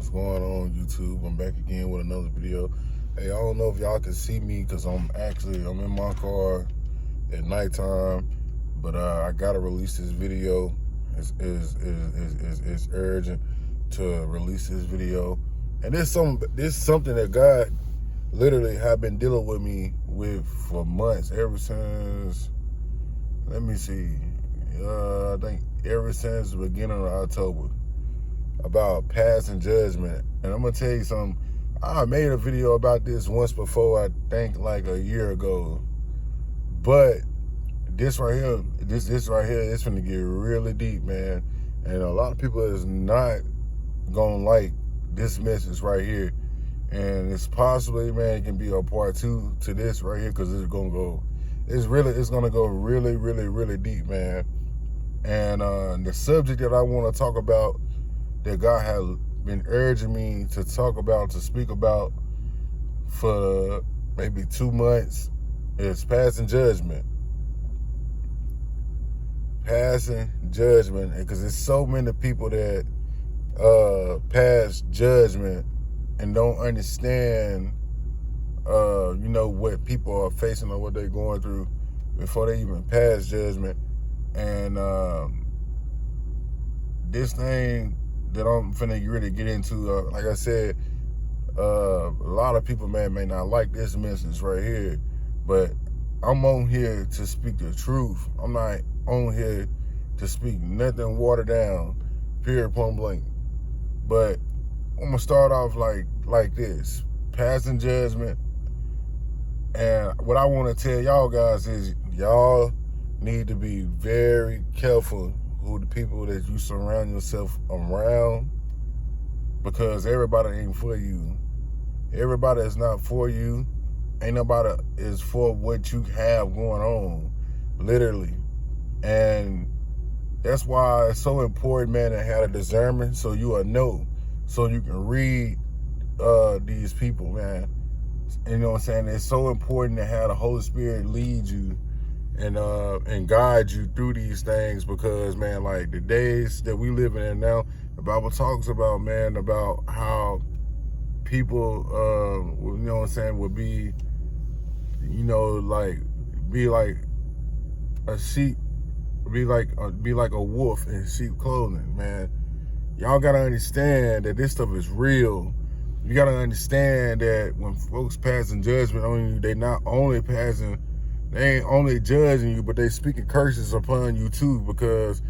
What's going on, YouTube? I'm back again with another video. Hey, I don't know if y'all can see me because I'm in my car at nighttime, but I gotta release this video. It's urgent to release this video, and this something that God literally have been dealing with me with for months, ever since. Let me see. I think ever since the beginning of October, about passing judgment. And I'm gonna tell you something. I made a video about this once before, I think like a year ago. But this right here, it's gonna get really deep, man. And a lot of people is not gonna like this message right here. And it's possibly, man, it can be a part 2 to this right here, because it's gonna go really deep, man. And the subject that I want to talk about, that God has been urging me to talk about, to speak about for maybe 2 months, is passing judgment. Passing judgment, because there's so many people that pass judgment and don't understand, what people are facing or what they're going through before they even pass judgment. And this thing that I'm finna really get into, like I said, a lot of people, man, may not like this message right here, but I'm on here to speak the truth. I'm not on here to speak nothing watered down, period, point blank. But I'm gonna start off like this, passing judgment. And what I want to tell y'all guys is, y'all need to be very careful who the people that you surround yourself around, because everybody ain't for you. Everybody is not for you. Ain't nobody is for what you have going on, literally. And that's why it's so important, man, to have a discernment, so you will know, so you can read these people, man. You know what I'm saying? It's so important to have the Holy Spirit lead you and guide you through these things, because, man, like the days that we live in now, the Bible talks about, man, about how people, you know what I'm saying, would be, be like a sheep, be like a wolf in sheep clothing, man. Y'all gotta understand that this stuff is real. You gotta understand that when folks passing judgment on you, they ain't only judging you, but they speaking curses upon you too, because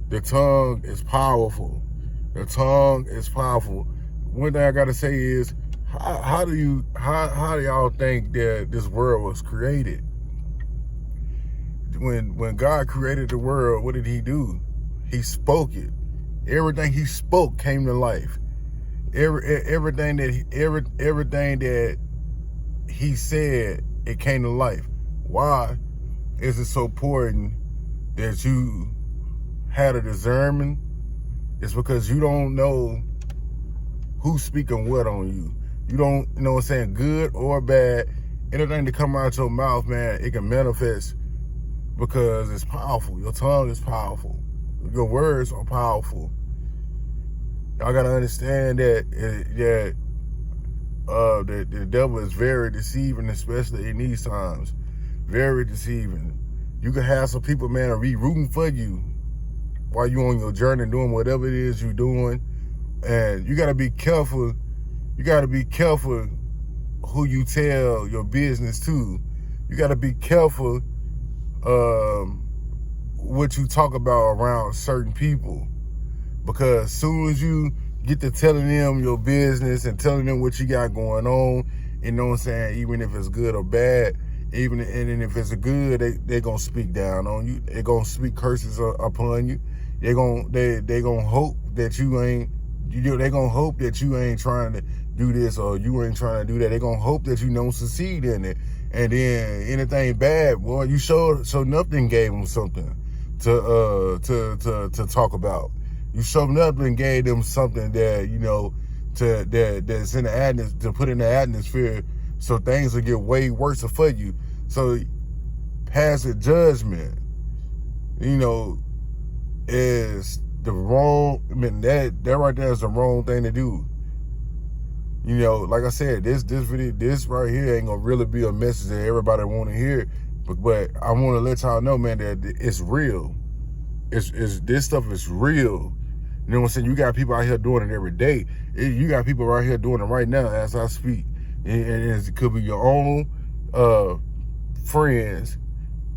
the tongue is powerful. The tongue is powerful. One thing I gotta say is, how do y'all think that this world was created? When God created the world, what did he do? He spoke it. Everything he spoke came to life. Everything that he said, it came to life. Why is it so important that you had a discernment? It's because you don't know who's speaking what on you. You don't, you know what I'm saying, good or bad. Anything that come out your mouth, man, it can manifest, because it's powerful. Your tongue is powerful. Your words are powerful. Y'all gotta understand that the devil is very deceiving, especially in these times. Very deceiving. You can have some people, man, be rooting for you while you on your journey doing whatever it is you're doing. And you gotta be careful. You gotta be careful who you tell your business to. You gotta be careful what you talk about around certain people. Because as soon as you get to telling them your business and telling them what you got going on, you know what I'm saying, even if it's good or bad, and if it's good, they gonna speak down on you. They gonna speak curses upon you. They gonna hope that you ain't. They gonna hope that you ain't trying to do this, or you ain't trying to do that. They gonna hope that you don't succeed in it. And then anything bad, well, you showed nothing, gave them something to talk about. You showed up and gave them something that, that's in the atmosphere, to put in the atmosphere, so things will get way worse for you. So passing judgment, is the wrong, that right there is the wrong thing to do. You know, like I said, this video, this right here ain't gonna really be a message that everybody want to hear, but I want to let y'all know, man, that it's real. It's this stuff is real. You know what I'm saying? You got people out here doing it every day. You got people right here doing it right now as I speak. And it could be your own friends.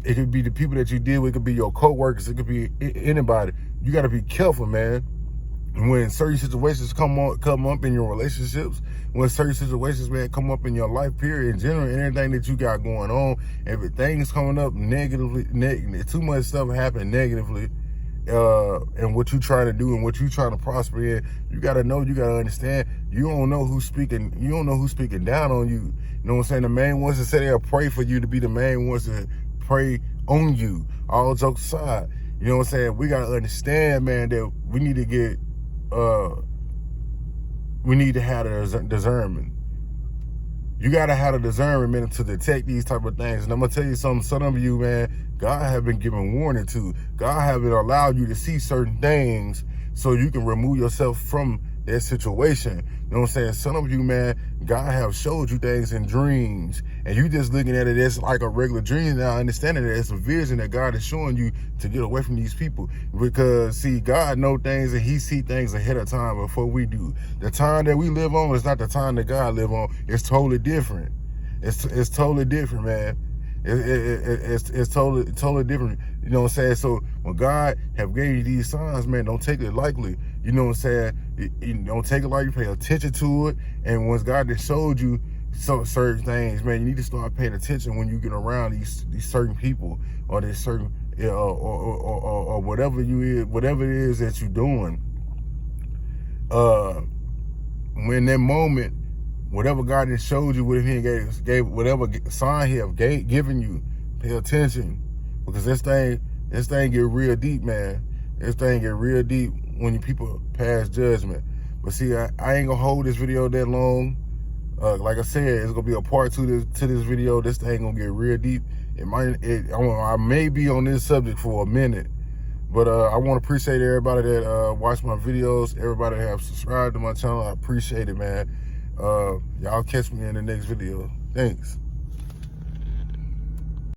It could be the people that you deal with. It could be your co-workers. It could be anybody. You got to be careful, man. When certain situations come up in your relationships, when certain situations, man, come up in your life period in general, anything that you got going on, everything's coming up negatively, too much stuff happening negatively, and what you trying to do and what you trying to prosper in, you gotta know, you gotta understand, you don't know who's speaking down on you. You know what I'm saying? The main ones that say they'll pray for you to be the main ones that pray on you. All jokes aside, you know what I'm saying? We gotta understand, man, that we need to get we need to have a discernment. You gotta have a discernment, man, to detect these type of things. And I'm gonna tell you something, some of you, man, God have been giving warning to. God have been allowed you to see certain things so you can remove yourself from that situation. You know what I'm saying? Some of you, man, God have showed you things in dreams, and you just looking at it as like a regular dream. Now understanding that it's a vision that God is showing you to get away from these people. Because see, God know things and he see things ahead of time before we do. The time that we live on is not the time that God live on. It's totally different. It's totally different, man. It's totally different. You know what I'm saying? So when God have gave you these signs, man, don't take it lightly. You know what I'm saying? You don't take it lightly. Pay attention to it. And once God has showed you certain things, man, you need to start paying attention when you get around these certain people or this certain or whatever whatever it is that you're doing. When that moment, whatever God has showed you, whatever he gave whatever sign he have given you, pay attention, because this thing get real deep, man. This thing get real deep when you people pass judgment. But see, I ain't gonna hold this video that long. Like I said, it's gonna be a part two to this video. This thing gonna get real deep. I may be on this subject for a minute, but I want to appreciate everybody that watched my videos, everybody that have subscribed to my channel. I appreciate it, man. Y'all catch me in the next video. Thanks.